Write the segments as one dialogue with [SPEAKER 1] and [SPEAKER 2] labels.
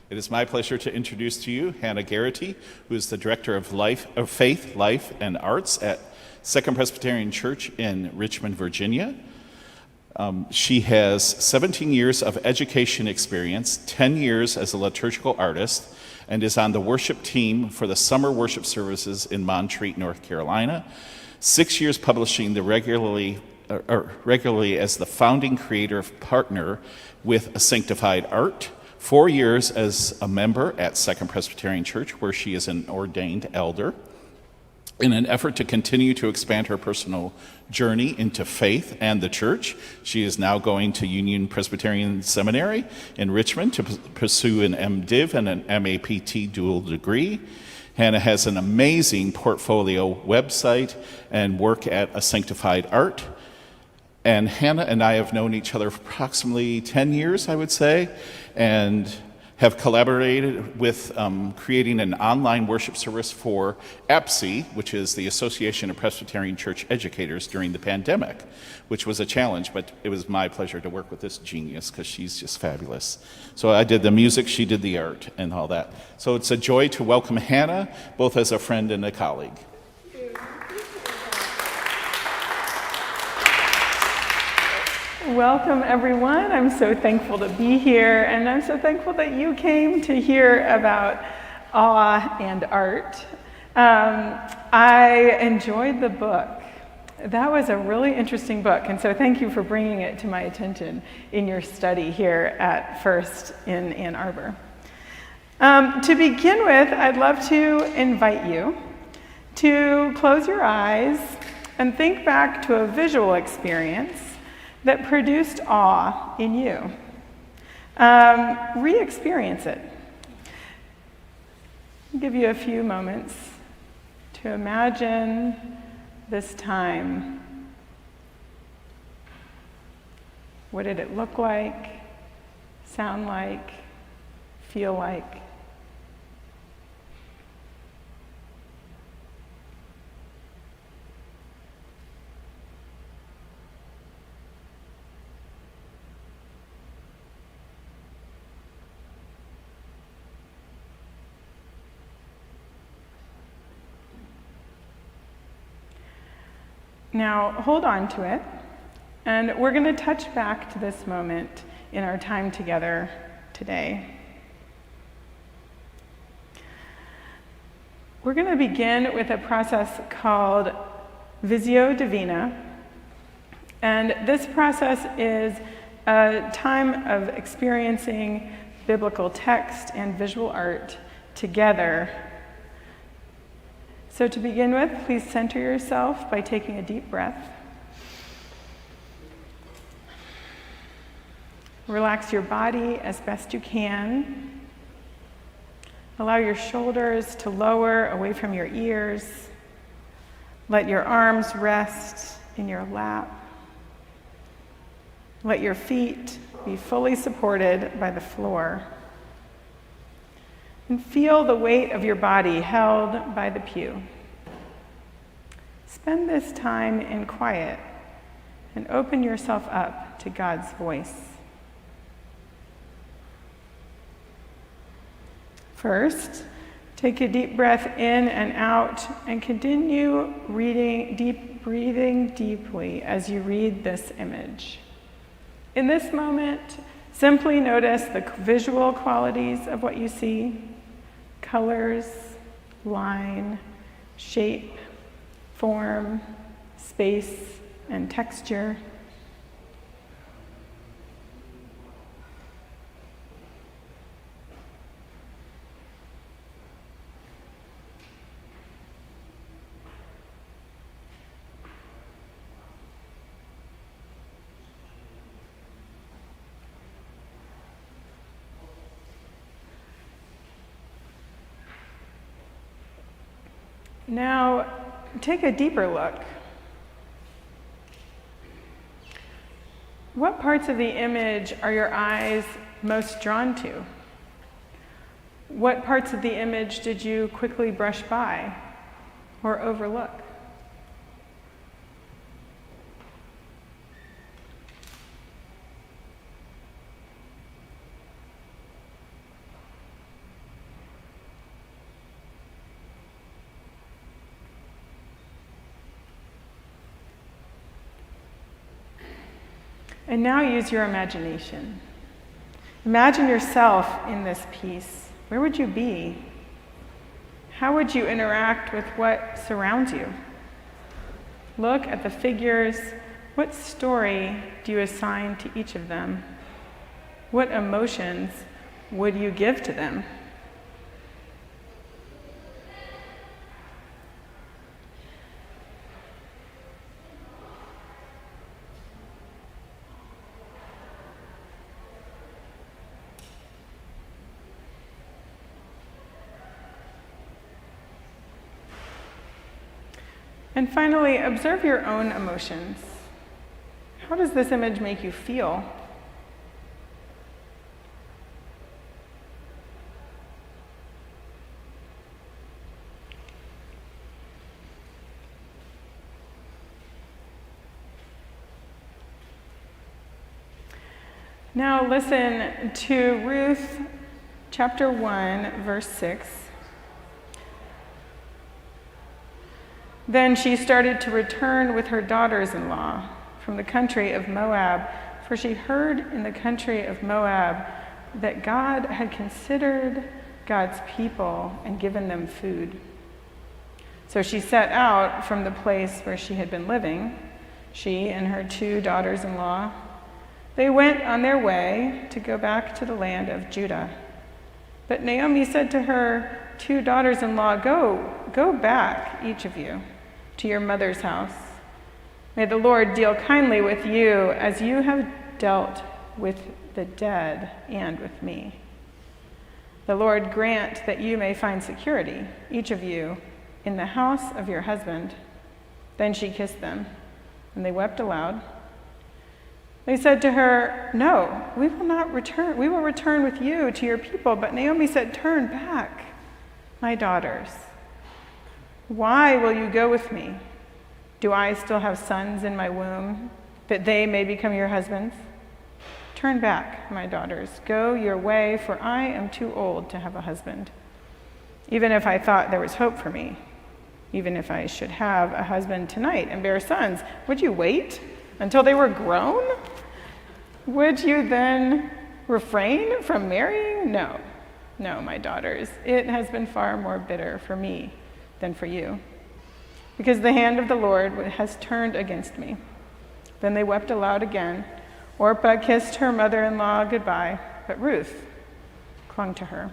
[SPEAKER 1] It is my pleasure to introduce to you Hannah Garrity, who is the Director of Faith, Life, and Arts at Second Presbyterian Church in Richmond, Virginia. She has 17 years of education experience, 10 years as a liturgical artist, and is on the worship team for the summer worship services in Montreat, North Carolina. 6 years publishing regularly as the founding creative partner with A Sanctified Art. 4 years as a member at Second Presbyterian Church, where she is an ordained elder. In an effort to continue to expand her personal journey into faith and the church, she is now going to Union Presbyterian Seminary in Richmond to pursue an MDiv and an MAPT dual degree. Hannah has an amazing portfolio website and work at A Sanctified Art. And Hannah and I have known each other for approximately 10 years, I would say, and have collaborated with creating an online worship service for APSE, which is the Association of Presbyterian Church Educators, during the pandemic, which was a challenge, but it was my pleasure to work with this genius because she's just fabulous. So I did the music, she did the art, and all that. So it's a joy to welcome Hannah, both as a friend and a colleague.
[SPEAKER 2] Welcome, everyone. I'm so thankful to be here, and I'm so thankful that you came to hear about awe and art. I enjoyed the book. That was a really interesting book, and so thank you for bringing it to my attention in your study here at First in Ann Arbor. To begin with, I'd love to invite you to close your eyes and think back to a visual experience that produced awe in you. Re-experience it. I'll give you a few moments to imagine this time. What did it look like, sound like, feel like? Now, hold on to it, and we're going to touch back to this moment in our time together today. We're going to begin with a process called Visio Divina, and this process is a time of experiencing biblical text and visual art together. So to begin with, please center yourself by taking a deep breath. Relax your body as best you can. Allow your shoulders to lower away from your ears. Let your arms rest in your lap. Let your feet be fully supported by the floor. And feel the weight of your body held by the pew. Spend this time in quiet and open yourself up to God's voice. First, take a deep breath in and out and continue breathing deeply as you read this image. In this moment, simply notice the visual qualities of what you see. Colors, line, shape, form, space, and texture. Now, take a deeper look. What parts of the image are your eyes most drawn to? What parts of the image did you quickly brush by or overlook? And now use your imagination. Imagine yourself in this piece. Where would you be? How would you interact with what surrounds you? Look at the figures. What story do you assign to each of them? What emotions would you give to them? And finally, observe your own emotions. How does this image make you feel? Now listen to Ruth chapter 1, verse 6. Then she started to return with her daughters-in-law from the country of Moab, for she heard in the country of Moab that God had considered God's people and given them food. So she set out from the place where she had been living, she and her 2 daughters-in-law. They went on their way to go back to the land of Judah. But Naomi said to her 2 daughters-in-law, Go back, each of you, to your mother's house. May the Lord deal kindly with you as you have dealt with the dead and with me. The Lord grant that you may find security, each of you, in the house of your husband. Then she kissed them, and they wept aloud. They said to her, No, we will not return. We will return with you to your people. But Naomi said, Turn back, my daughters. Why will you go with me? Do I still have sons in my womb, that they may become your husbands? Turn back, my daughters. Go your way, for I am too old to have a husband. Even if I thought there was hope for me, even if I should have a husband tonight and bear sons, would you wait until they were grown? Would you then refrain from marrying? No, my daughters. It has been far more bitter for me than for you, because the hand of the Lord has turned against me. Then they wept aloud again. Orpah kissed her mother-in-law goodbye, but Ruth clung to her.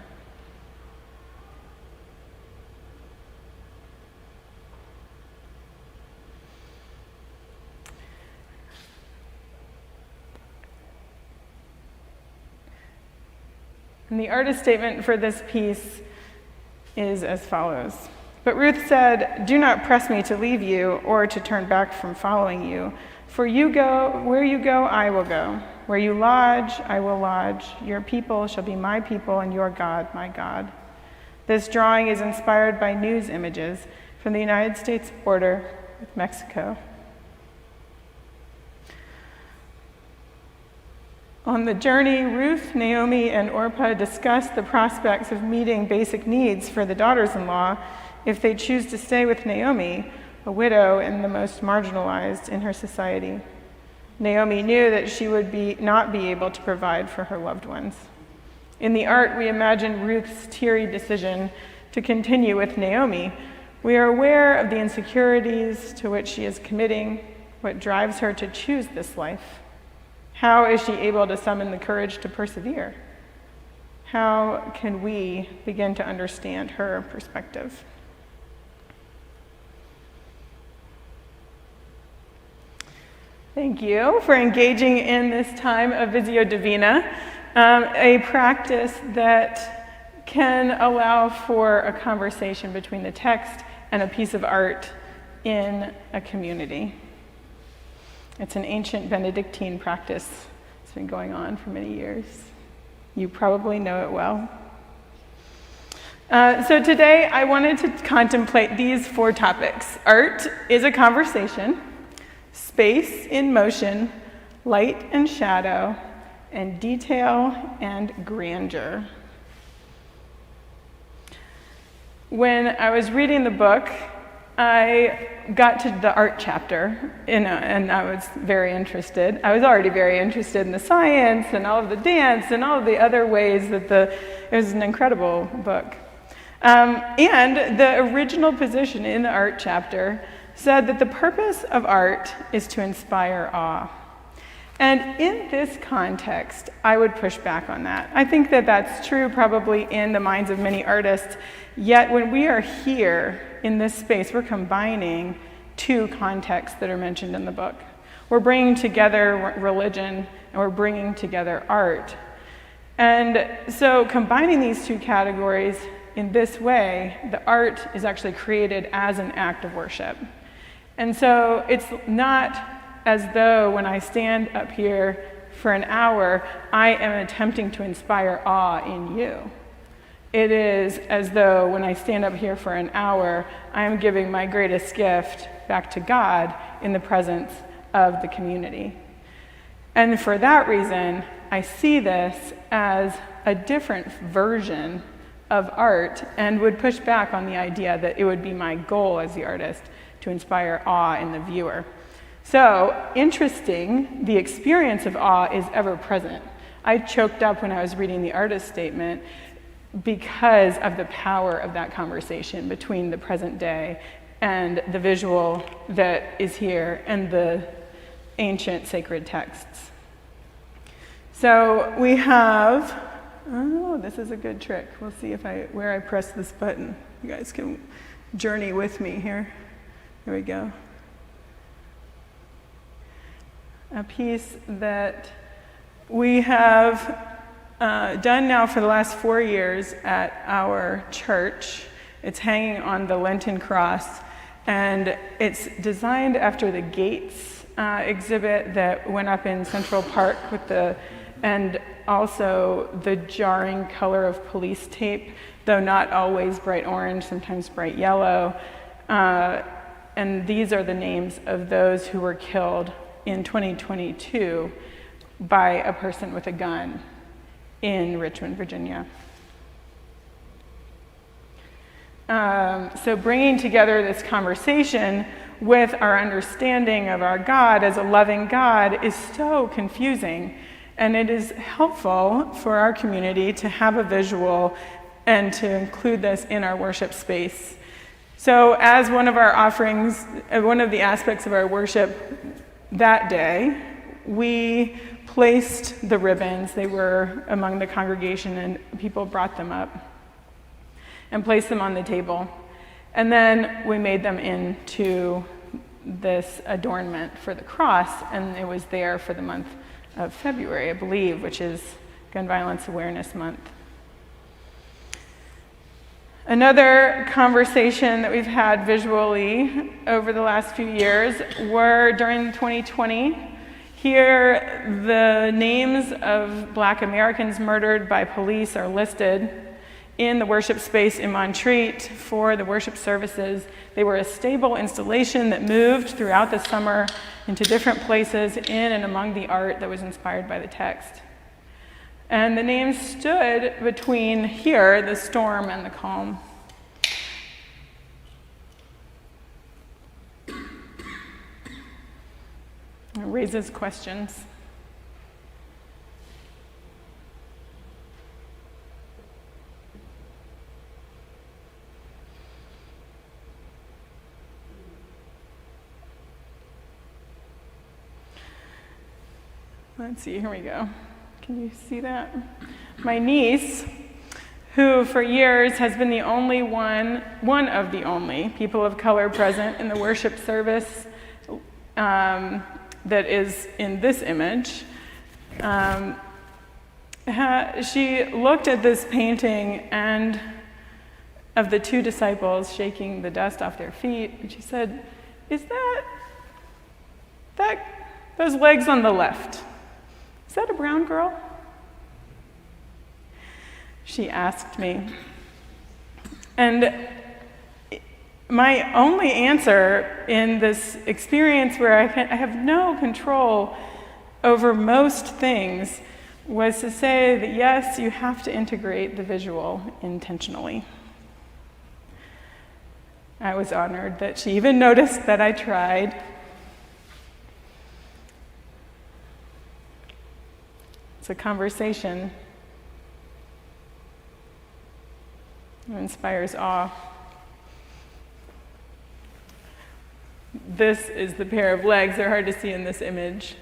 [SPEAKER 2] And the artist statement for this piece is as follows. But Ruth said, Do not press me to leave you or to turn back from following you. For you go, where you go, I will go. Where you lodge, I will lodge. Your people shall be my people, and your God, my God. This drawing is inspired by news images from the United States border with Mexico. On the journey, Ruth, Naomi, and Orpah discussed the prospects of meeting basic needs for the daughters-in-law if they choose to stay with Naomi, a widow and the most marginalized in her society. Naomi knew that she would not be able to provide for her loved ones. In the art, we imagine Ruth's teary decision to continue with Naomi. We are aware of the insecurities to which she is committing, what drives her to choose this life. How is she able to summon the courage to persevere? How can we begin to understand her perspective? Thank you for engaging in this time of Visio Divina, a practice that can allow for a conversation between the text and a piece of art in a community. It's an ancient Benedictine practice. It's been going on for many years. You probably know it well. So today I wanted to contemplate these 4 topics. Art is a conversation, space in motion, light and shadow, and detail and grandeur. When I was reading the book, I got to the art chapter, and I was very interested. I was already very interested in the science and all of the dance and all of the other ways that it was an incredible book. And the original position in the art chapter said that the purpose of art is to inspire awe. And in this context, I would push back on that. I think that that's true probably in the minds of many artists, yet when we are here in this space, we're combining two contexts that are mentioned in the book. We're bringing together religion and we're bringing together art. And so combining these two categories in this way, the art is actually created as an act of worship. And so it's not as though when I stand up here for an hour, I am attempting to inspire awe in you. It is as though when I stand up here for an hour, I am giving my greatest gift back to God in the presence of the community. And for that reason, I see this as a different version of art and would push back on the idea that it would be my goal as the artist to inspire awe in the viewer. So, interesting, the experience of awe is ever present. I choked up when I was reading the artist statement because of the power of that conversation between the present day and the visual that is here and the ancient sacred texts. So we have, this is a good trick. We'll see where I press this button. You guys can journey with me here. Here we go. A piece that we have done now for the last 4 years at our church. It's hanging on the Lenten cross, and it's designed after the Gates exhibit that went up in Central Park and also the jarring color of police tape, though not always bright orange, sometimes bright yellow. And these are the names of those who were killed in 2022 by a person with a gun in Richmond, Virginia. So bringing together this conversation with our understanding of our God as a loving God is so confusing, and it is helpful for our community to have a visual and to include this in our worship space. So as one of our offerings, one of the aspects of our worship that day, we placed the ribbons. They were among the congregation, and people brought them up and placed them on the table. And then we made them into this adornment for the cross, and it was there for the month of February, I believe, which is Gun Violence Awareness Month. Another conversation that we've had visually over the last few years were during 2020. Here, the names of Black Americans murdered by police are listed in the worship space in Montreat for the worship services. They were a stable installation that moved throughout the summer into different places in and among the art that was inspired by the text. And the names stood between here, the storm, and the calm. It raises questions. Let's see, here we go. Can you see that? My niece, who for years has been the only one of the only people of color present in the worship service that is in this image, she looked at this painting and of the two disciples shaking the dust off their feet, and she said, "Is that those legs on the left? Is that a brown girl?" She asked me. And my only answer in this experience where I have no control over most things was to say that yes, you have to integrate the visual intentionally. I was honored that she even noticed that I tried. It's a conversation that inspires awe. This is the pair of legs. They're hard to see in this image.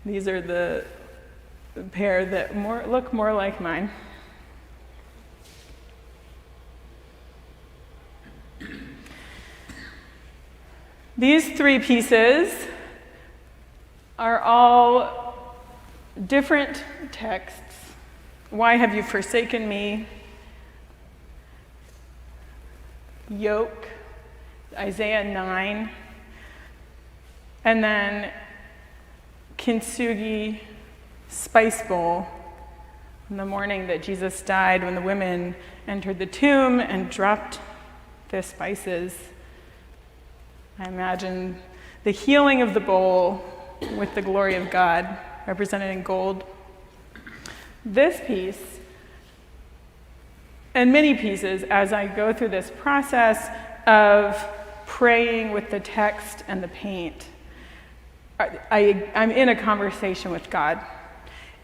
[SPEAKER 2] These are the pair that look more like mine. These three pieces are all different texts. Why have you forsaken me? Yoke, Isaiah 9. And then kintsugi, spice bowl. On the morning that Jesus died, when the women entered the tomb and dropped their spices, I imagine the healing of the bowl with the glory of God represented in gold. This piece, and many pieces, as I go through this process of praying with the text and the paint, I'm in a conversation with God.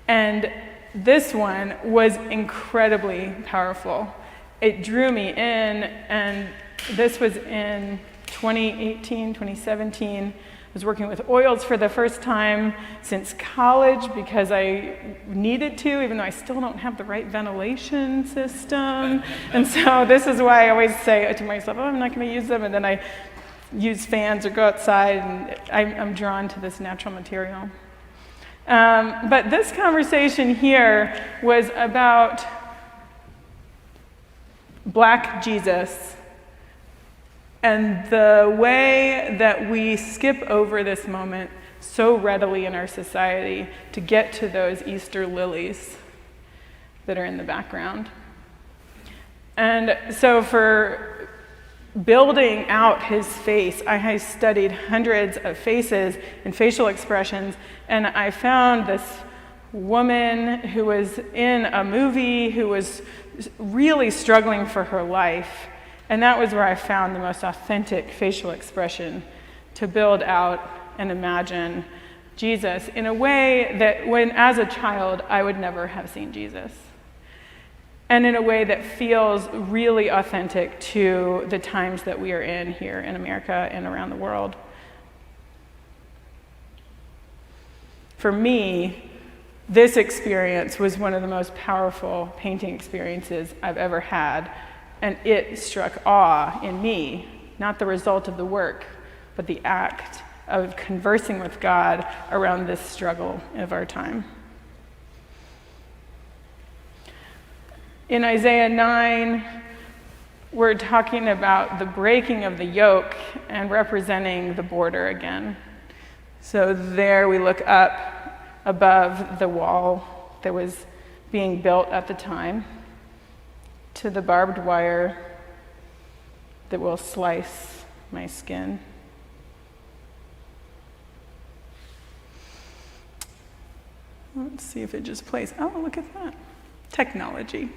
[SPEAKER 2] And this one was incredibly powerful. It drew me in, and this was in 2018, 2017. I was working with oils for the first time since college because I needed to, even though I still don't have the right ventilation system. And so this is why I always say to myself, I'm not going to use them, and then I use fans or go outside, and I'm drawn to this natural material. But this conversation here was about Black Jesus and the way that we skip over this moment so readily in our society to get to those Easter lilies that are in the background. And so for building out his face, I studied hundreds of faces and facial expressions, and I found this woman who was in a movie who was really struggling for her life. And that was where I found the most authentic facial expression to build out and imagine Jesus in a way that when, as a child, I would never have seen Jesus. And in a way that feels really authentic to the times that we are in here in America and around the world. For me, this experience was one of the most powerful painting experiences I've ever had. And it struck awe in me, not the result of the work, but the act of conversing with God around this struggle of our time. In Isaiah 9, we're talking about the breaking of the yoke and representing the border again. So there we look up above the wall that was being built at the time to the barbed wire that will slice my skin. Let's see if it just plays. Oh, look at that. Technology.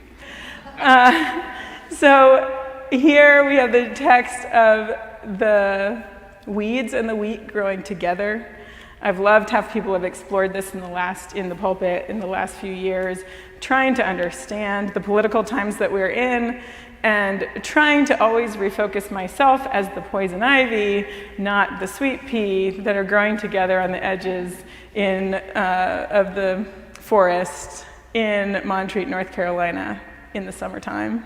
[SPEAKER 2] So here we have the text of the weeds and the wheat growing together. I've loved how people have explored this in the pulpit in the last few years, trying to understand the political times that we're in and trying to always refocus myself as the poison ivy, not the sweet pea, that are growing together on the edges of the forest in Montreat, North Carolina in the summertime.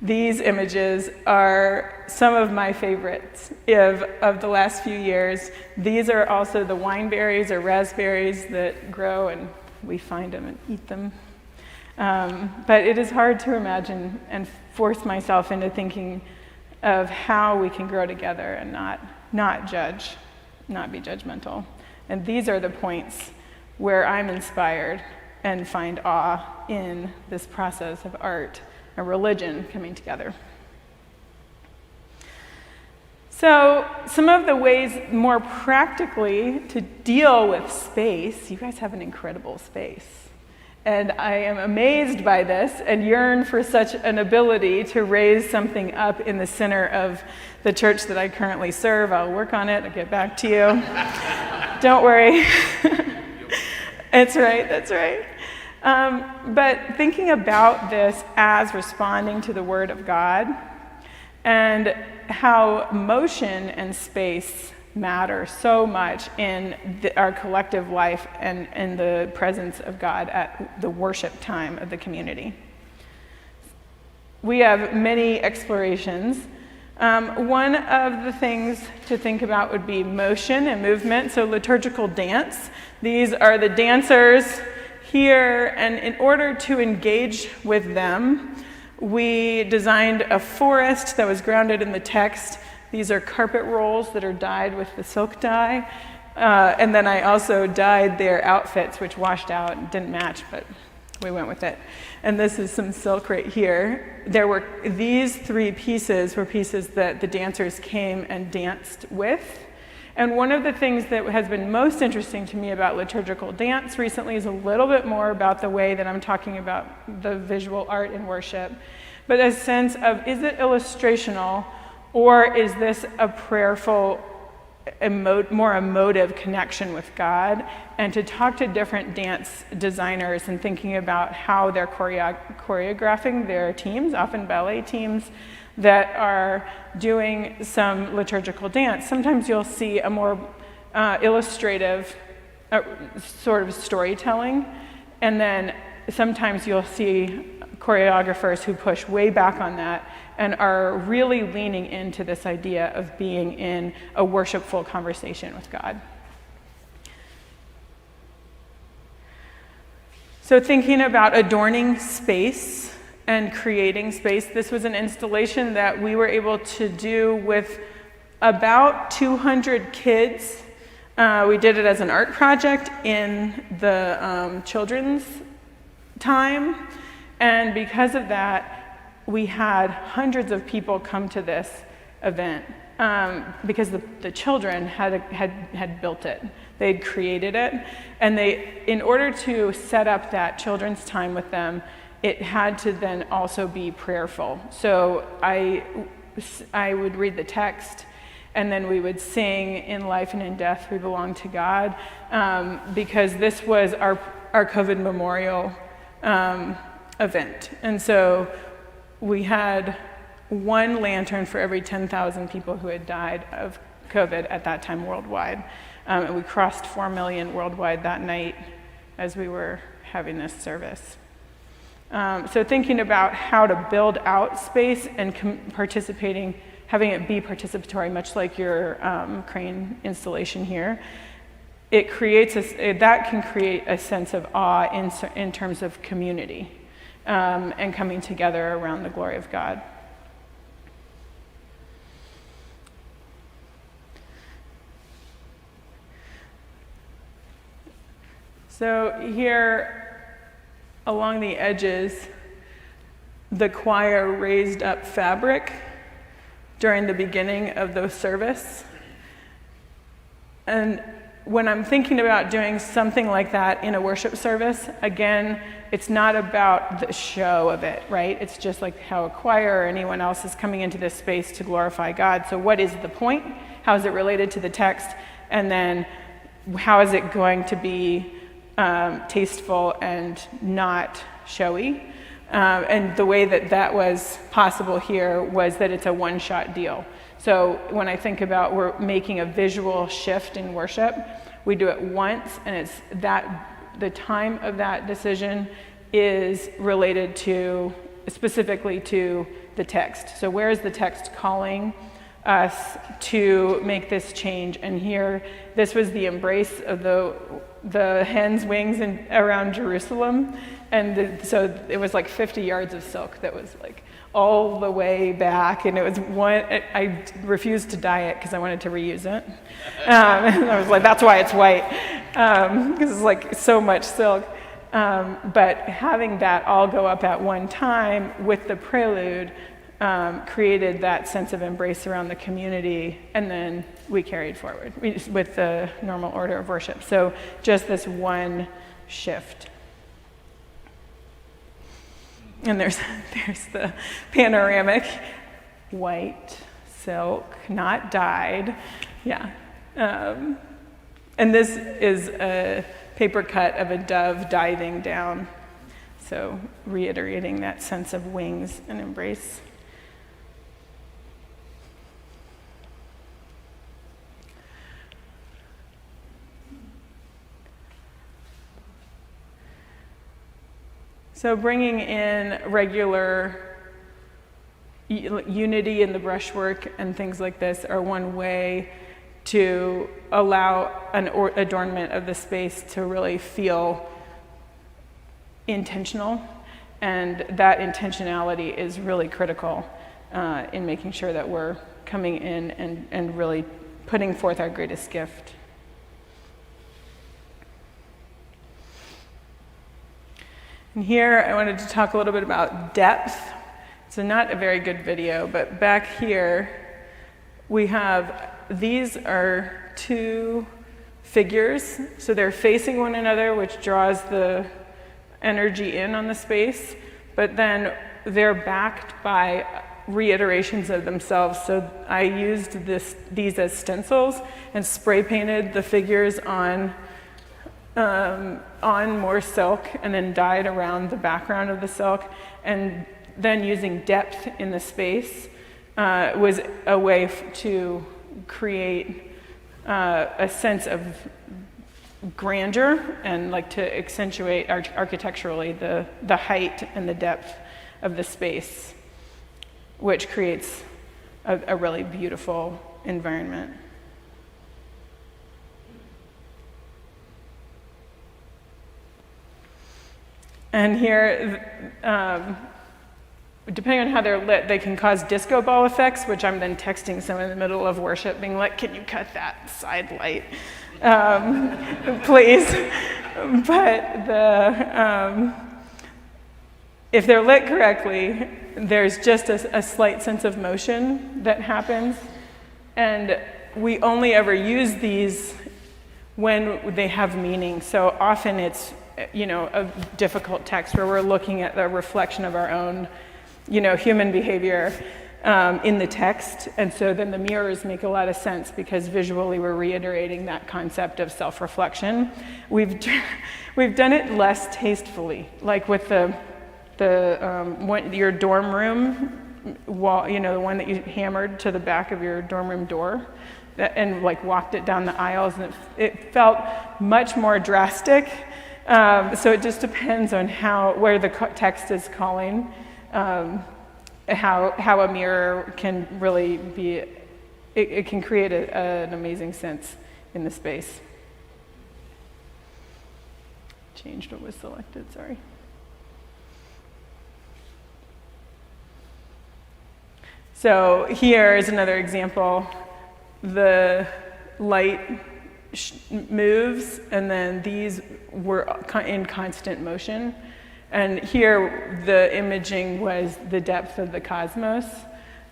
[SPEAKER 2] These images are some of my favorites of the last few years. These are also the wineberries or raspberries that grow, and we find them and eat them. But it is hard to imagine and force myself into thinking of how we can grow together and not judge, not be judgmental. And these are the points where I'm inspired and find awe in this process of art and religion coming together. So some of the ways more practically to deal with space, you guys have an incredible space. And I am amazed by this and yearn for such an ability to raise something up in the center of the church that I currently serve. I'll work on it. I'll get back to you. Don't worry. That's right. But thinking about this as responding to the Word of God and how motion and space matter so much in our collective life and in the presence of God at the worship time of the community. We have many explorations. One of the things to think about would be motion and movement, so liturgical dance. These are the dancers here, and in order to engage with them, we designed a forest that was grounded in the text. These are carpet rolls that are dyed with the silk dye. And then I also dyed their outfits, which washed out and didn't match, but we went with it. And this is some silk right here. These three pieces were pieces that the dancers came and danced with. And one of the things that has been most interesting to me about liturgical dance recently is a little bit more about the way that I'm talking about the visual art in worship, but a sense of, is it illustrational, or is this a prayerful, more emotive connection with God? And to talk to different dance designers and thinking about how they're choreographing their teams, often ballet teams, that are doing some liturgical dance. Sometimes you'll see a more illustrative sort of storytelling, and then sometimes you'll see choreographers who push way back on that and are really leaning into this idea of being in a worshipful conversation with God. So thinking about adorning space and creating space, this was an installation that we were able to do with about 200 kids. We did it as an art project in the children's time, and because of that, we had hundreds of people come to this event because the children had built it. They'd created it, and in order to set up that children's time with them, it had to then also be prayerful. So I would read the text, and then we would sing, "In life and in death we belong to God," because this was our COVID memorial event. And so we had one lantern for every 10,000 people who had died of COVID at that time worldwide. And we crossed 4 million worldwide that night as we were having this service. So thinking about how to build out space and participating, having it be participatory, much like your crane installation here, that can create a sense of awe in terms of community and coming together around the glory of God. So here, along the edges, the choir raised up fabric during the beginning of the service. And when I'm thinking about doing something like that in a worship service, again, it's not about the show of it, right? It's just like how a choir or anyone else is coming into this space to glorify God. So what is the point? How is it related to the text? And then how is it going to be tasteful and not showy? And the way that was possible here was that it's a one-shot deal. So when I think about we're making a visual shift in worship, we do it once, and it's that the time of that decision is related to specifically to the text. So where is the text calling us to make this change? And here, this was the embrace of the hen's wings around Jerusalem, and so it was like 50 yards of silk that was like all the way back, and it was I refused to dye it because I wanted to reuse it. And I was like, that's why it's white, because it's like so much silk. But having that all go up at one time with the prelude created that sense of embrace around the community, and then we carried forward with the normal order of worship. So just this one shift. And there's the panoramic white silk, not dyed. Yeah. And this is a paper cut of a dove diving down. So reiterating that sense of wings and embrace. So bringing in regular unity in the brushwork and things like this are one way to allow an adornment of the space to really feel intentional. And that intentionality is really critical in making sure that we're coming in and really putting forth our greatest gift. And here I wanted to talk a little bit about depth. So not a very good video, but back here we have, these are two figures. So they're facing one another, which draws the energy in on the space, but then they're backed by reiterations of themselves. So I used these as stencils and spray painted the figures on more silk and then dyed around the background of the silk, and then using depth in the space was a way to create a sense of grandeur and like to accentuate architecturally the height and the depth of the space, which creates a really beautiful environment. And here, depending on how they're lit, they can cause disco ball effects, which I'm then texting someone in the middle of worship, being like, "Can you cut that side light, please?" But if they're lit correctly, there's just a slight sense of motion that happens, and we only ever use these when they have meaning. So often it's a difficult text where we're looking at the reflection of our own, human behavior in the text. And so then the mirrors make a lot of sense because visually we're reiterating that concept of self-reflection. We've done it less tastefully, like with your dorm room wall, the one that you hammered to the back of your dorm room door and like walked it down the aisles, and it felt much more drastic. So it just depends on where the text is calling, how a mirror can really be, it can create an amazing sense in the space. Changed what was selected, sorry. So here is another example. The light moves, and then these were in constant motion. And here the imaging was the depth of the cosmos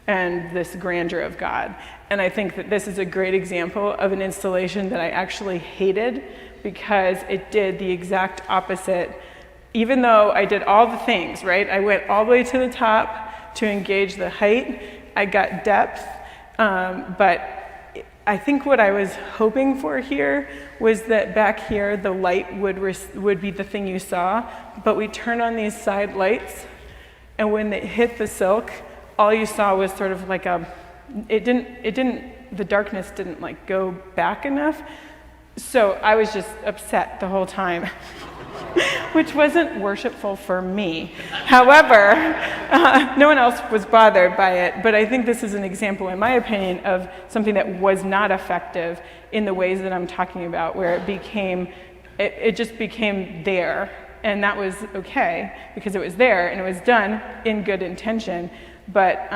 [SPEAKER 2] and this grandeur of God. And I think that this is a great example of an installation that I actually hated because it did the exact opposite. Even though I did all the things, right? I went all the way to the top to engage the height. I got depth, but I think what I was hoping for here was that back here the light would be the thing you saw, but we turn on these side lights, and when it hit the silk, all you saw was sort of like the darkness didn't like go back enough. So I was just upset the whole time, which wasn't worshipful for me. However, no one else was bothered by it, but I think this is an example, in my opinion, of something that was not effective in the ways that I'm talking about, where it just became there, and that was okay, because it was there, and it was done in good intention, but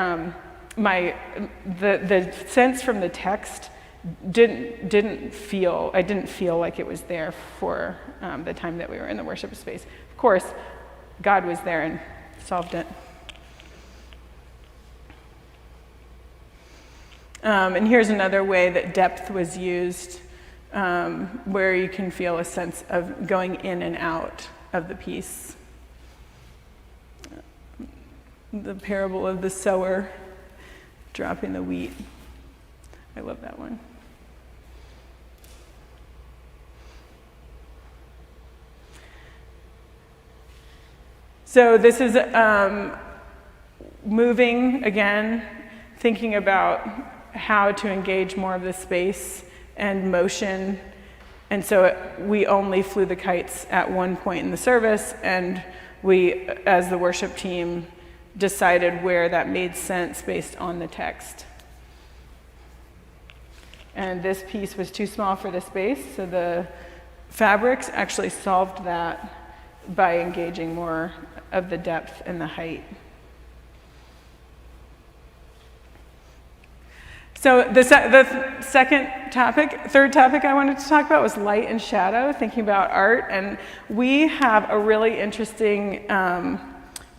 [SPEAKER 2] the sense from the text I didn't feel like it was there for the time that we were in the worship space. Of course, God was there and solved it. And here's another way that depth was used, where you can feel a sense of going in and out of the piece. the parable of the sower dropping the wheat. I love that one. So this is moving again, thinking about how to engage more of the space and motion. And so we only flew the kites at one point in the service, and we, as the worship team, decided where that made sense based on the text. And this piece was too small for the space, so the fabrics actually solved that by engaging more of the depth and the height. So the third topic I wanted to talk about was light and shadow, thinking about art. And we have a really interesting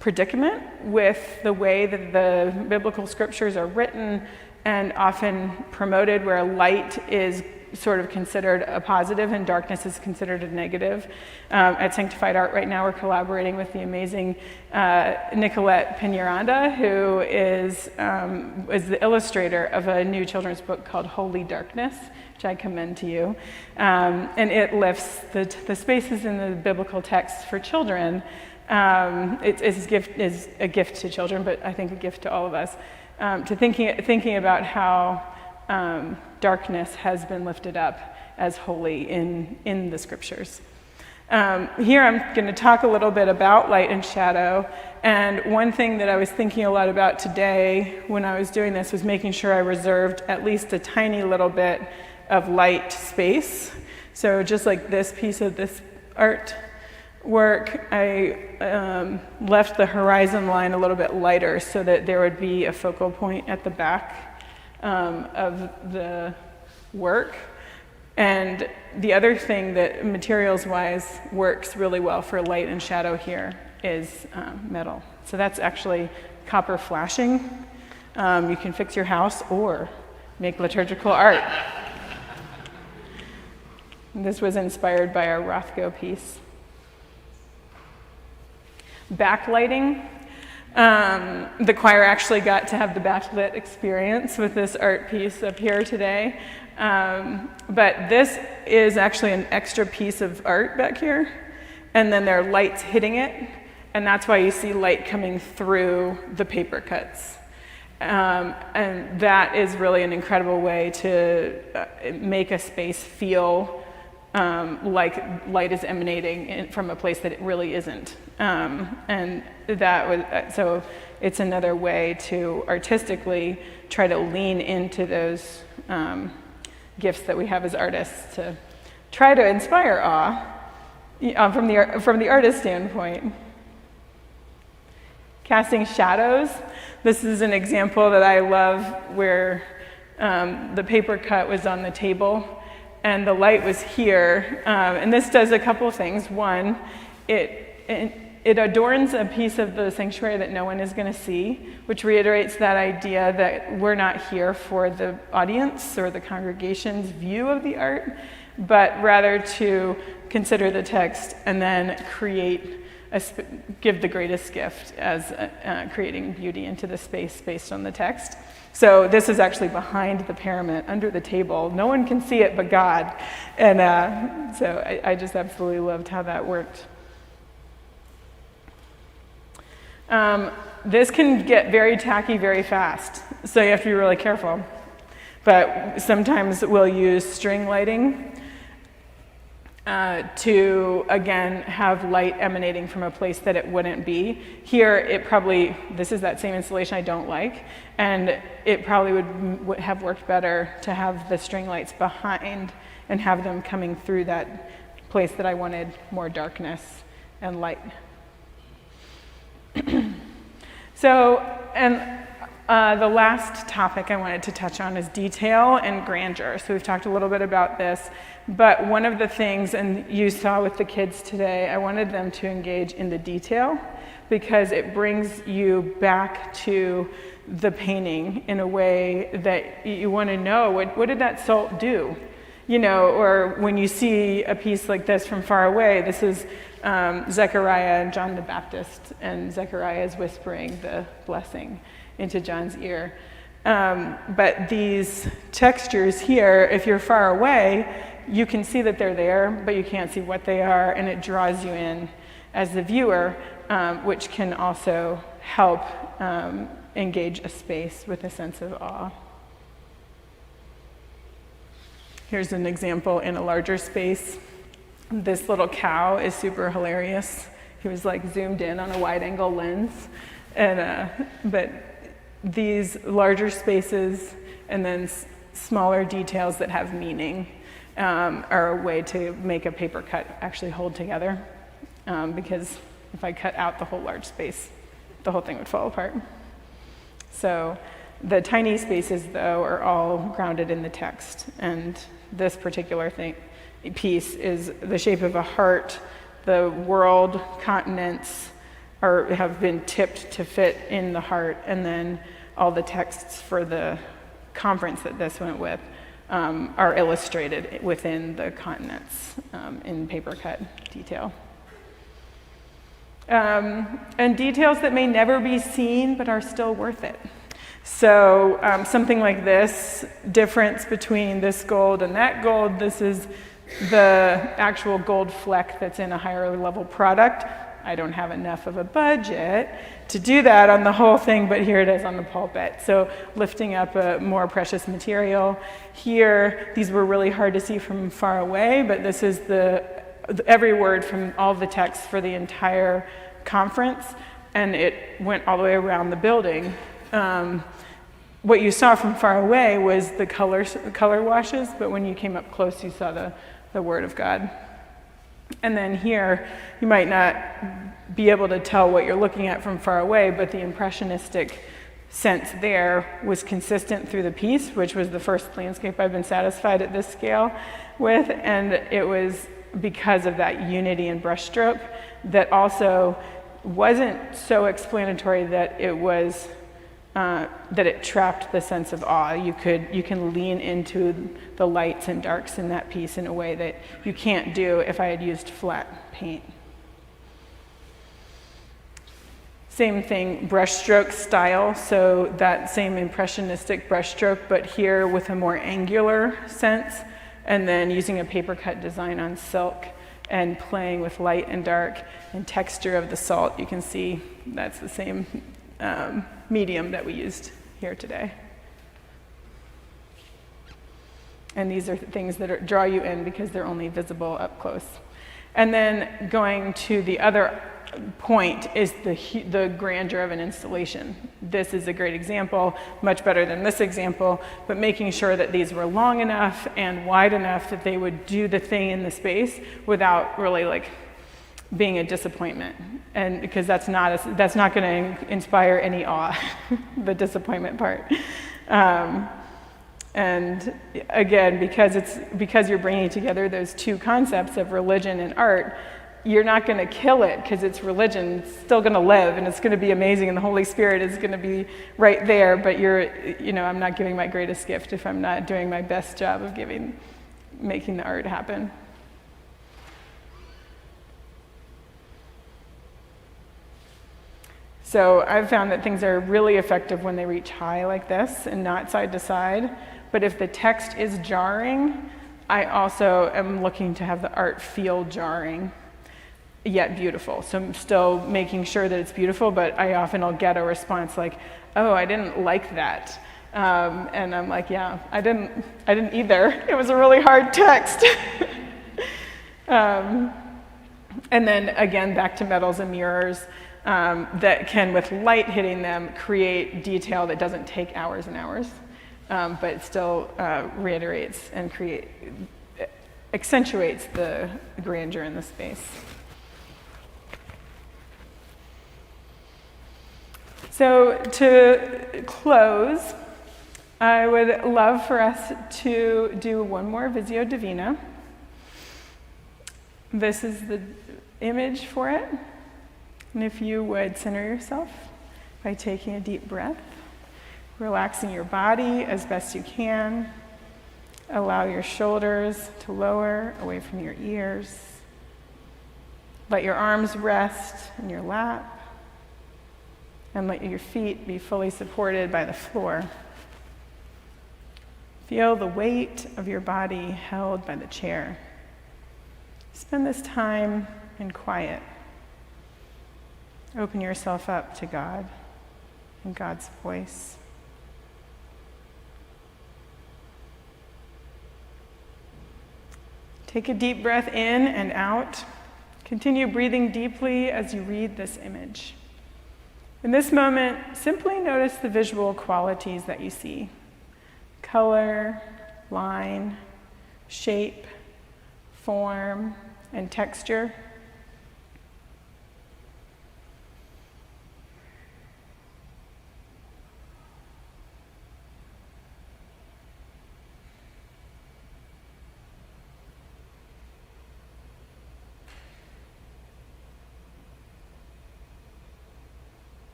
[SPEAKER 2] predicament with the way that the biblical scriptures are written and often promoted, where light is sort of considered a positive and darkness is considered a negative. At Sanctified Art right now, we're collaborating with the amazing Nicolette Piñaranda, who is the illustrator of a new children's book called Holy Darkness, which I commend to you. And it lifts the spaces in the biblical text for children. It is a gift to children, but I think a gift to all of us, to thinking about how darkness has been lifted up as holy in the scriptures. Here I'm going to talk a little bit about light and shadow, and one thing that I was thinking a lot about today when I was doing this was making sure I reserved at least a tiny little bit of light space. So just like this piece of this art work, I left the horizon line a little bit lighter so that there would be a focal point at the back of the work. And the other thing that materials-wise works really well for light and shadow here is metal. So that's actually copper flashing. You can fix your house or make liturgical art. This was inspired by our Rothko piece. Backlighting. The choir actually got to have the backlit experience with this art piece up here today. But this is actually an extra piece of art back here, and then there are lights hitting it, and that's why you see light coming through the paper cuts. And that is really an incredible way to make a space feel like light is emanating from a place that it really isn't. And that was, so it's another way to artistically try to lean into those gifts that we have as artists to try to inspire awe from the artist standpoint. Casting shadows. This is an example that I love where the paper cut was on the table and the light was here. And this does a couple of things. One, it adorns a piece of the sanctuary that no one is going to see, which reiterates that idea that we're not here for the audience or the congregation's view of the art, but rather to consider the text and then give the greatest gift as creating beauty into the space based on the text. So this is actually behind the parament, under the table. No one can see it but God. And so I just absolutely loved how that worked. This can get very tacky very fast, so you have to be really careful. But sometimes we'll use string lighting to, again, have light emanating from a place that it wouldn't be. Here, this is that same installation I don't like, and it probably would have worked better to have the string lights behind and have them coming through that place that I wanted more darkness and light. So, and the last topic I wanted to touch on is detail and grandeur. So we've talked a little bit about this, but one of the things, and you saw with the kids today, I wanted them to engage in the detail because it brings you back to the painting in a way that you want to know, what did that salt do? Or when you see a piece like this from far away, this is Zechariah and John the Baptist, and Zechariah is whispering the blessing into John's ear. But these textures here, if you're far away, you can see that they're there, but you can't see what they are, and it draws you in as the viewer, which can also help engage a space with a sense of awe. Here's an example in a larger space. This little cow is super hilarious. He was like zoomed in on a wide-angle lens, but these larger spaces and then smaller details that have meaning are a way to make a paper cut actually hold together, because if I cut out the whole large space, the whole thing would fall apart. So the tiny spaces, though, are all grounded in the text, and this particular piece is the shape of a heart. The world, continents have been tipped to fit in the heart, and then all the texts for the conference that this went with are illustrated within the continents in paper cut detail. And details that may never be seen but are still worth it. So something like this, difference between this gold and that gold, this is the actual gold fleck that's in a higher level product. I don't have enough of a budget to do that on the whole thing, but here it is on the pulpit. So lifting up a more precious material. Here, these were really hard to see from far away, but this is every word from all the texts for the entire conference, and it went all the way around the building. What you saw from far away was the color washes, but when you came up close, you saw the Word of God. And then here, you might not be able to tell what you're looking at from far away, but the impressionistic sense there was consistent through the piece, which was the first landscape I've been satisfied at this scale with, and it was because of that unity in brushstroke that also wasn't so explanatory that it was that it trapped the sense of awe. You can lean into the lights and darks in that piece in a way that you can't do if I had used flat paint. Same thing, brushstroke style, so that same impressionistic brushstroke, but here with a more angular sense, and then using a paper cut design on silk and playing with light and dark and texture of the salt. You can see that's the same medium that we used here today. And these are things that draw you in because they're only visible up close. And then going to the other point is the grandeur of an installation. This is a great example, much better than this example, but making sure that these were long enough and wide enough that they would do the thing in the space without really being a disappointment. And because that's not going to inspire any awe, the disappointment part. And again, because you're bringing together those two concepts of religion and art, you're not going to kill it because it's religion. It's still going to live, and it's going to be amazing, and the Holy Spirit is going to be right there, but I'm not giving my greatest gift if I'm not doing my best job of making the art happen. So I've found that things are really effective when they reach high like this and not side to side. But if the text is jarring, I also am looking to have the art feel jarring, yet beautiful. So I'm still making sure that it's beautiful, but I often will get a response like, oh, I didn't like that. And I'm like, yeah, I didn't either. It was a really hard text. And then again, back to metals and mirrors. That can, with light hitting them, create detail that doesn't take hours and hours, but still reiterates and accentuates the grandeur in the space. So to close, I would love for us to do one more Visio Divina. This is the image for it. And if you would center yourself by taking a deep breath, relaxing your body as best you can, Allow your shoulders to lower away from your ears. Let your arms rest in your lap. And let your feet be fully supported by the floor. Feel the weight of your body held by the chair. Spend this time in quiet. Open yourself up to God and God's voice. Take a deep breath in and out. Continue breathing deeply as you read this image. In this moment, simply notice the visual qualities that you see. Color, line, shape, form, and texture.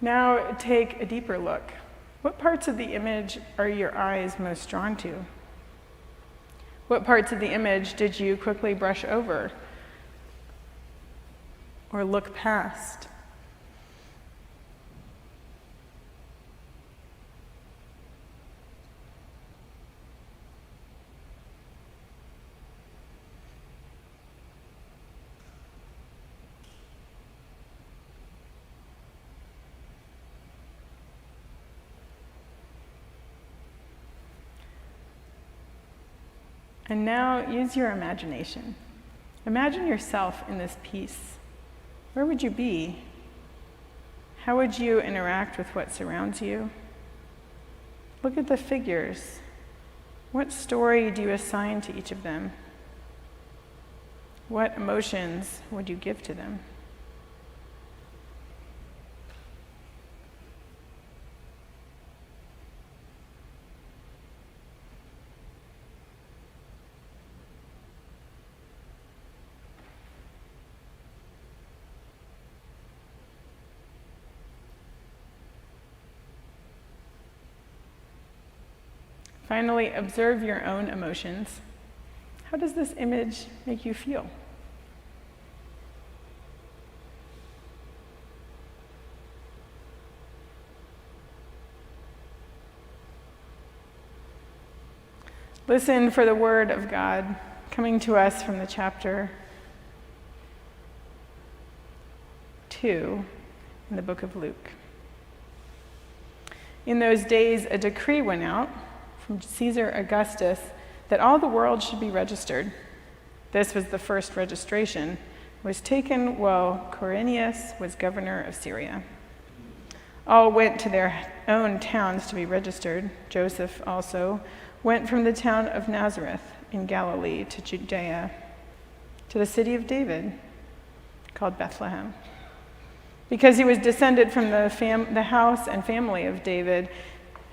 [SPEAKER 2] Now take a deeper look. What parts of the image are your eyes most drawn to? What parts of the image did you quickly brush over or look past? And now use your imagination. Imagine yourself in this piece. Where would you be? How would you interact with what surrounds you? Look at the figures. What story do you assign to each of them? What emotions would you give to them? Finally, observe your own emotions. How does this image make you feel? Listen for the word of God coming to us from the chapter 2 in the book of Luke. In those days, a decree went out from Caesar Augustus that all the world should be registered. This was the first registration. It was taken while Quirinius was governor of Syria. All went to their own towns to be registered. Joseph also went from the town of Nazareth in Galilee to Judea, to the city of David, called Bethlehem, because he was descended from the house and family of David.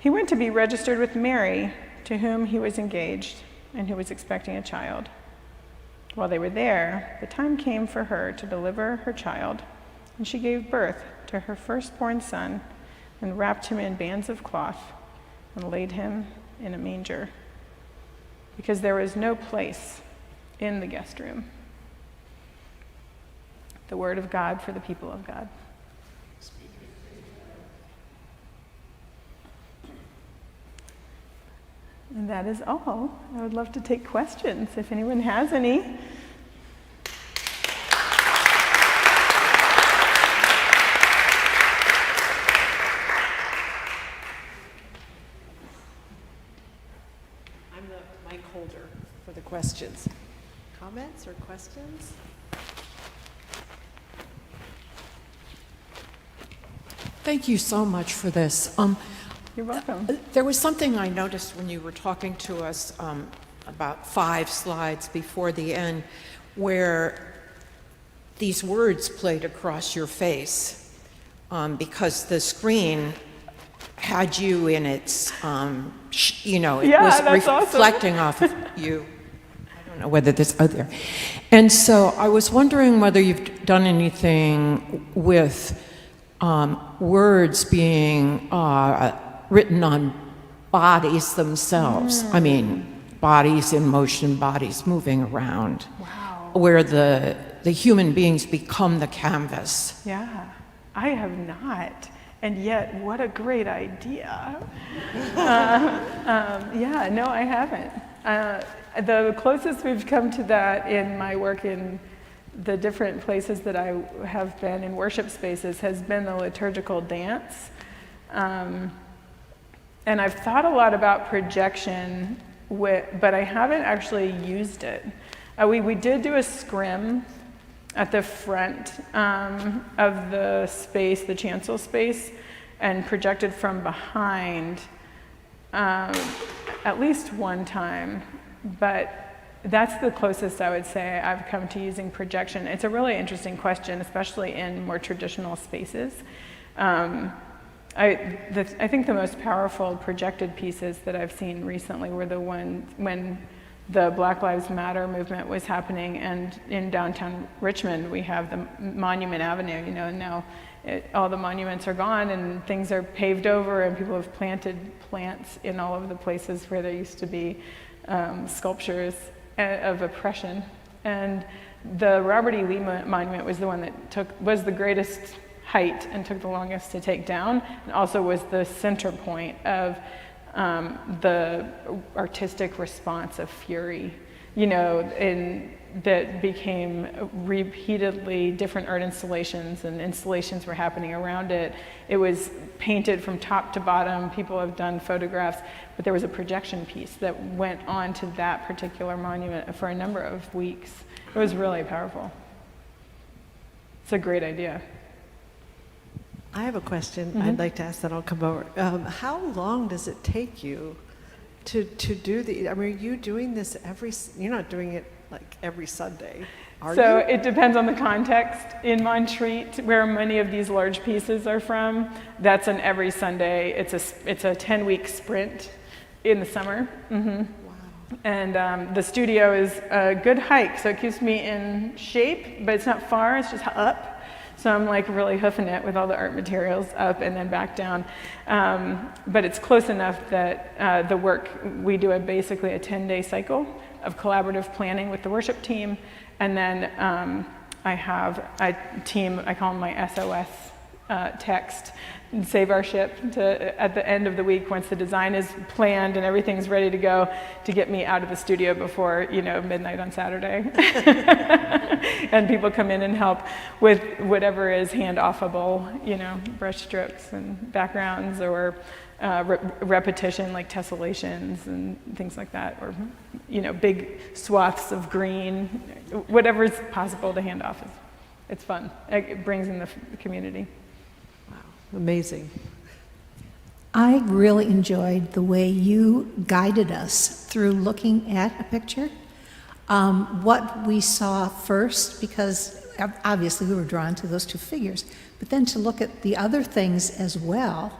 [SPEAKER 2] He went to be registered with Mary, to whom he was engaged and who was expecting a child. While they were there, the time came for her to deliver her child, and she gave birth to her firstborn son and wrapped him in bands of cloth and laid him in a manger, because there was no place in the guest room. The word of God for the people of God. And that is all. I would love to take questions if anyone has any.
[SPEAKER 3] I'm the mic holder for the questions. Comments or questions? Thank you so much for this.
[SPEAKER 2] You're welcome.
[SPEAKER 3] There was something I noticed when you were talking to us about 5 slides before the end, where these words played across your face because the screen had you in its, it was reflecting off of you. I don't know whether this, there. And so I was wondering whether you've done anything with words being written on bodies themselves. I mean, bodies in motion, bodies moving around.
[SPEAKER 2] Wow.
[SPEAKER 3] Where the human beings become the canvas.
[SPEAKER 2] Yeah, I have not. And yet, what a great idea. Yeah, no, I haven't. The closest we've come to that in my work in the different places that I have been in worship spaces has been the liturgical dance. And I've thought a lot about projection, but I haven't actually used it. We did do a scrim at the front of the space, the chancel space, and projected from behind at least one time. But that's the closest I would say I've come to using projection. It's a really interesting question, especially in more traditional spaces. I think the most powerful projected pieces that I've seen recently were the ones when the Black Lives Matter movement was happening, and in downtown Richmond we have the Monument Avenue, and now all the monuments are gone and things are paved over and people have planted plants in all of the places where there used to be sculptures of oppression. And the Robert E. Lee Monument was the one that was the greatest height and took the longest to take down, and also was the center point of the artistic response of fury, that became repeatedly different art installations, and installations were happening around it. It was painted from top to bottom. People have done photographs, but there was a projection piece that went on to that particular monument for a number of weeks. It was really powerful. It's a great idea.
[SPEAKER 4] I have a question I'd like to ask, then I'll come over. How long does it take you to do the, I mean, are you doing this you're not doing it like every Sunday, are you?
[SPEAKER 2] So it depends on the context. In Montreat, where many of these large pieces are from, that's an every Sunday. It's a 10-week sprint in the summer. Mm-hmm. Wow. And the studio is a good hike, so it keeps me in shape, but it's not far, it's just up. So I'm like really hoofing it with all the art materials up and then back down. But it's close enough that the work, we do basically a 10-day cycle of collaborative planning with the worship team. And then I have a team, I call them my SOS text, and save our ship at the end of the week once the design is planned and everything's ready to go, to get me out of the studio before midnight on Saturday. And people come in and help with whatever is hand-offable, brush strokes and backgrounds, or repetition like tessellations and things like that, or big swaths of green, whatever is possible to hand off. It's fun. It brings in the community.
[SPEAKER 4] Amazing.
[SPEAKER 5] I really enjoyed the way you guided us through looking at a picture. What we saw first, because obviously we were drawn to those two figures, but then to look at the other things as well,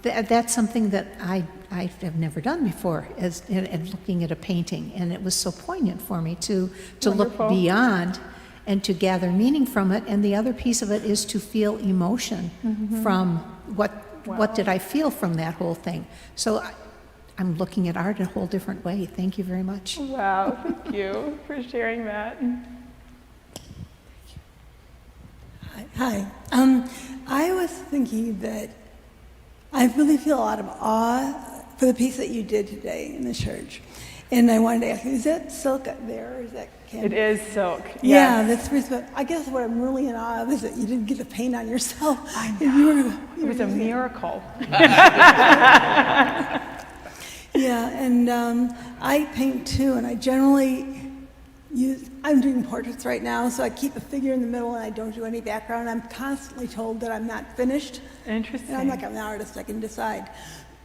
[SPEAKER 5] that's something that I have never done before, as looking at a painting, and it was so poignant for me to look beyond and to gather meaning from it. And the other piece of it is to feel emotion from what did I feel from that whole thing. So I'm looking at art in a whole different way. Thank you very much.
[SPEAKER 2] Wow, thank you for sharing that.
[SPEAKER 6] Hi. I was thinking that I really feel a lot of awe for the piece that you did today in the church. And I wanted to ask you, is that silk up there, or is that canvas?
[SPEAKER 2] It is silk.
[SPEAKER 6] Yeah,
[SPEAKER 2] Yes.
[SPEAKER 6] that's. I guess what I'm really in awe of is that you didn't get the paint on yourself.
[SPEAKER 2] I know. It was a miracle.
[SPEAKER 6] Yeah, and I paint too, and I generally I'm doing portraits right now, so I keep a figure in the middle and I don't do any background. I'm constantly told that I'm not finished.
[SPEAKER 2] Interesting.
[SPEAKER 6] And I'm like an artist, I can decide.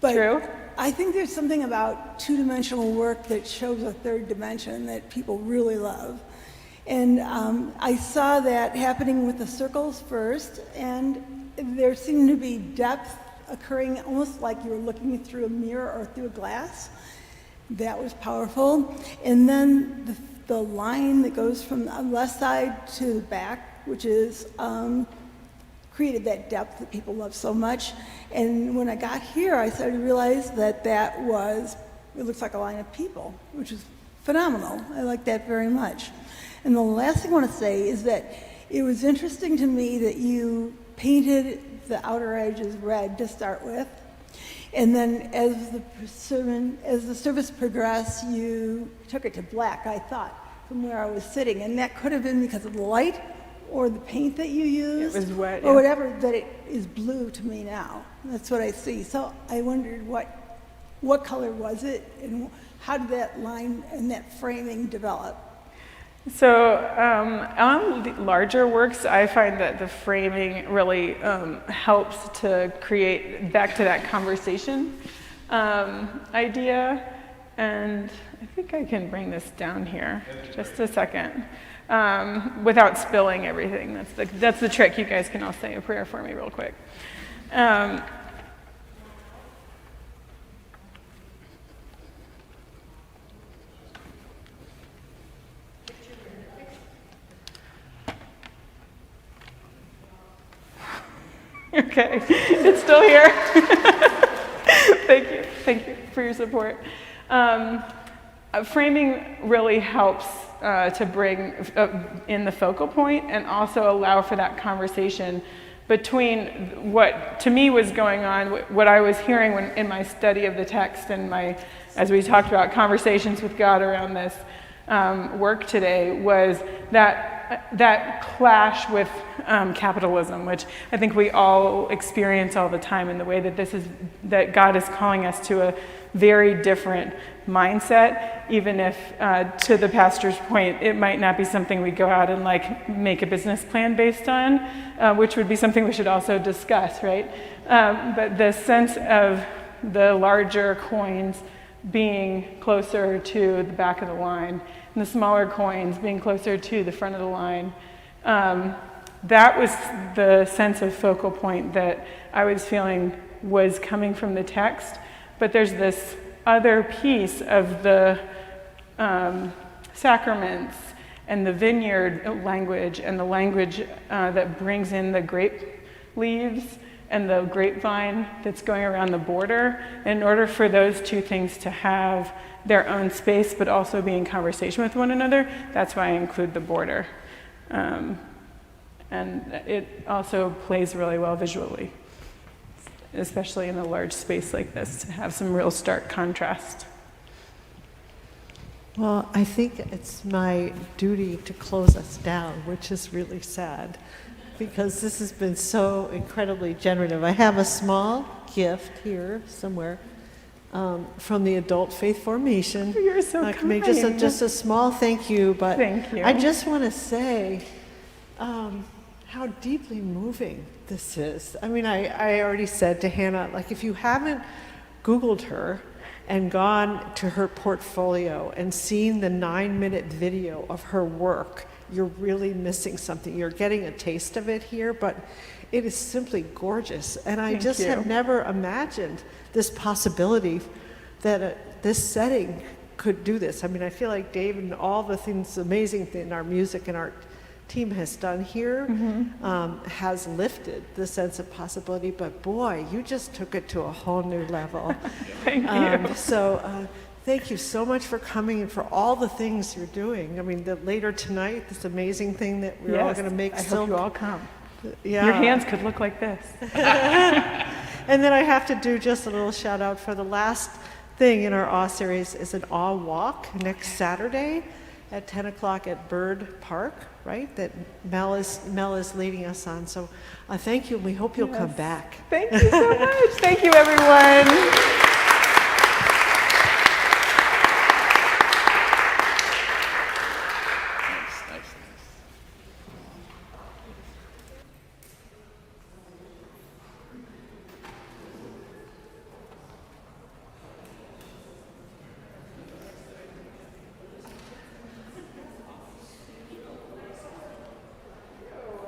[SPEAKER 6] But
[SPEAKER 2] True.
[SPEAKER 6] I think there's something about two-dimensional work that shows a third dimension that people really love. And I saw that happening with the circles first, and there seemed to be depth occurring almost like you were looking through a mirror or through a glass. That was powerful. And then the line that goes from the left side to the back, which is created that depth that people love so much. And when I got here, I started to realize that it looks like a line of people, which is phenomenal. I like that very much. And the last thing I want to say is that it was interesting to me that you painted the outer edges red to start with. And then as the service progressed, you took it to black, I thought, from where I was sitting. And that could have been because of the light or the paint that you used.
[SPEAKER 2] It was wet,
[SPEAKER 6] or
[SPEAKER 2] yeah.
[SPEAKER 6] whatever, that it is blue to me now. That's what I see. So I wondered what color was it, and how did that line and that framing develop?
[SPEAKER 2] So on the larger works, I find that the framing really helps to create back to that conversation idea. And I think I can bring this down here, just a second, without spilling everything. That's the trick. You guys can all say a prayer for me real quick. Okay, it's still here. Thank you for your support. Framing really helps to bring in the focal point and also allow for that conversation between what to me was going on, what I was hearing in my study of the text and as we talked about conversations with God around this work today, was that clash with capitalism, which I think we all experience all the time, in the way that God is calling us to a very different mindset, even if, to the pastor's point, it might not be something we go out and make a business plan based on, which would be something we should also discuss, right? But the sense of the larger coins being closer to the back of the line, and the smaller coins being closer to the front of the line. That was the sense of focal point that I was feeling was coming from the text. But there's this other piece of the sacraments and the vineyard language, and the language that brings in the grape leaves and the grapevine that's going around the border. In order for those two things to have their own space but also be in conversation with one another, that's why I include the border. And it also plays really well visually, especially in a large space like this, to have some real stark contrast.
[SPEAKER 4] Well, I think it's my duty to close us down, which is really sad, because this has been so incredibly generative. I have a small gift here somewhere from the Adult Faith Formation.
[SPEAKER 2] You're so kind.
[SPEAKER 4] Just a small thank you, but
[SPEAKER 2] Thank you.
[SPEAKER 4] I just want to say how deeply moving this is. I mean, I already said to Hannah, if you haven't Googled her and gone to her portfolio and seen the 9-minute video of her work, you're really missing something. You're getting a taste of it here, but it is simply gorgeous. And I just have never imagined this possibility that this setting could do this. I mean, I feel like Dave and all the things, amazing thing our music and art team has done here has lifted the sense of possibility. But boy, you just took it to a whole new level.
[SPEAKER 2] Thank you.
[SPEAKER 4] Thank you so much for coming and for all the things you're doing. I mean, later tonight, this amazing thing that we're all going to make
[SPEAKER 2] I
[SPEAKER 4] silk.
[SPEAKER 2] hope you all come.
[SPEAKER 4] Yeah.
[SPEAKER 2] Your hands could look like this.
[SPEAKER 4] And then I have to do just a little shout out for the last thing in our Awe series is an Awe Walk next Saturday at 10 o'clock at Bird Park, right? That Mel is leading us on. So thank you, and we hope you'll come back.
[SPEAKER 2] Thank you so much. Thank you, everyone.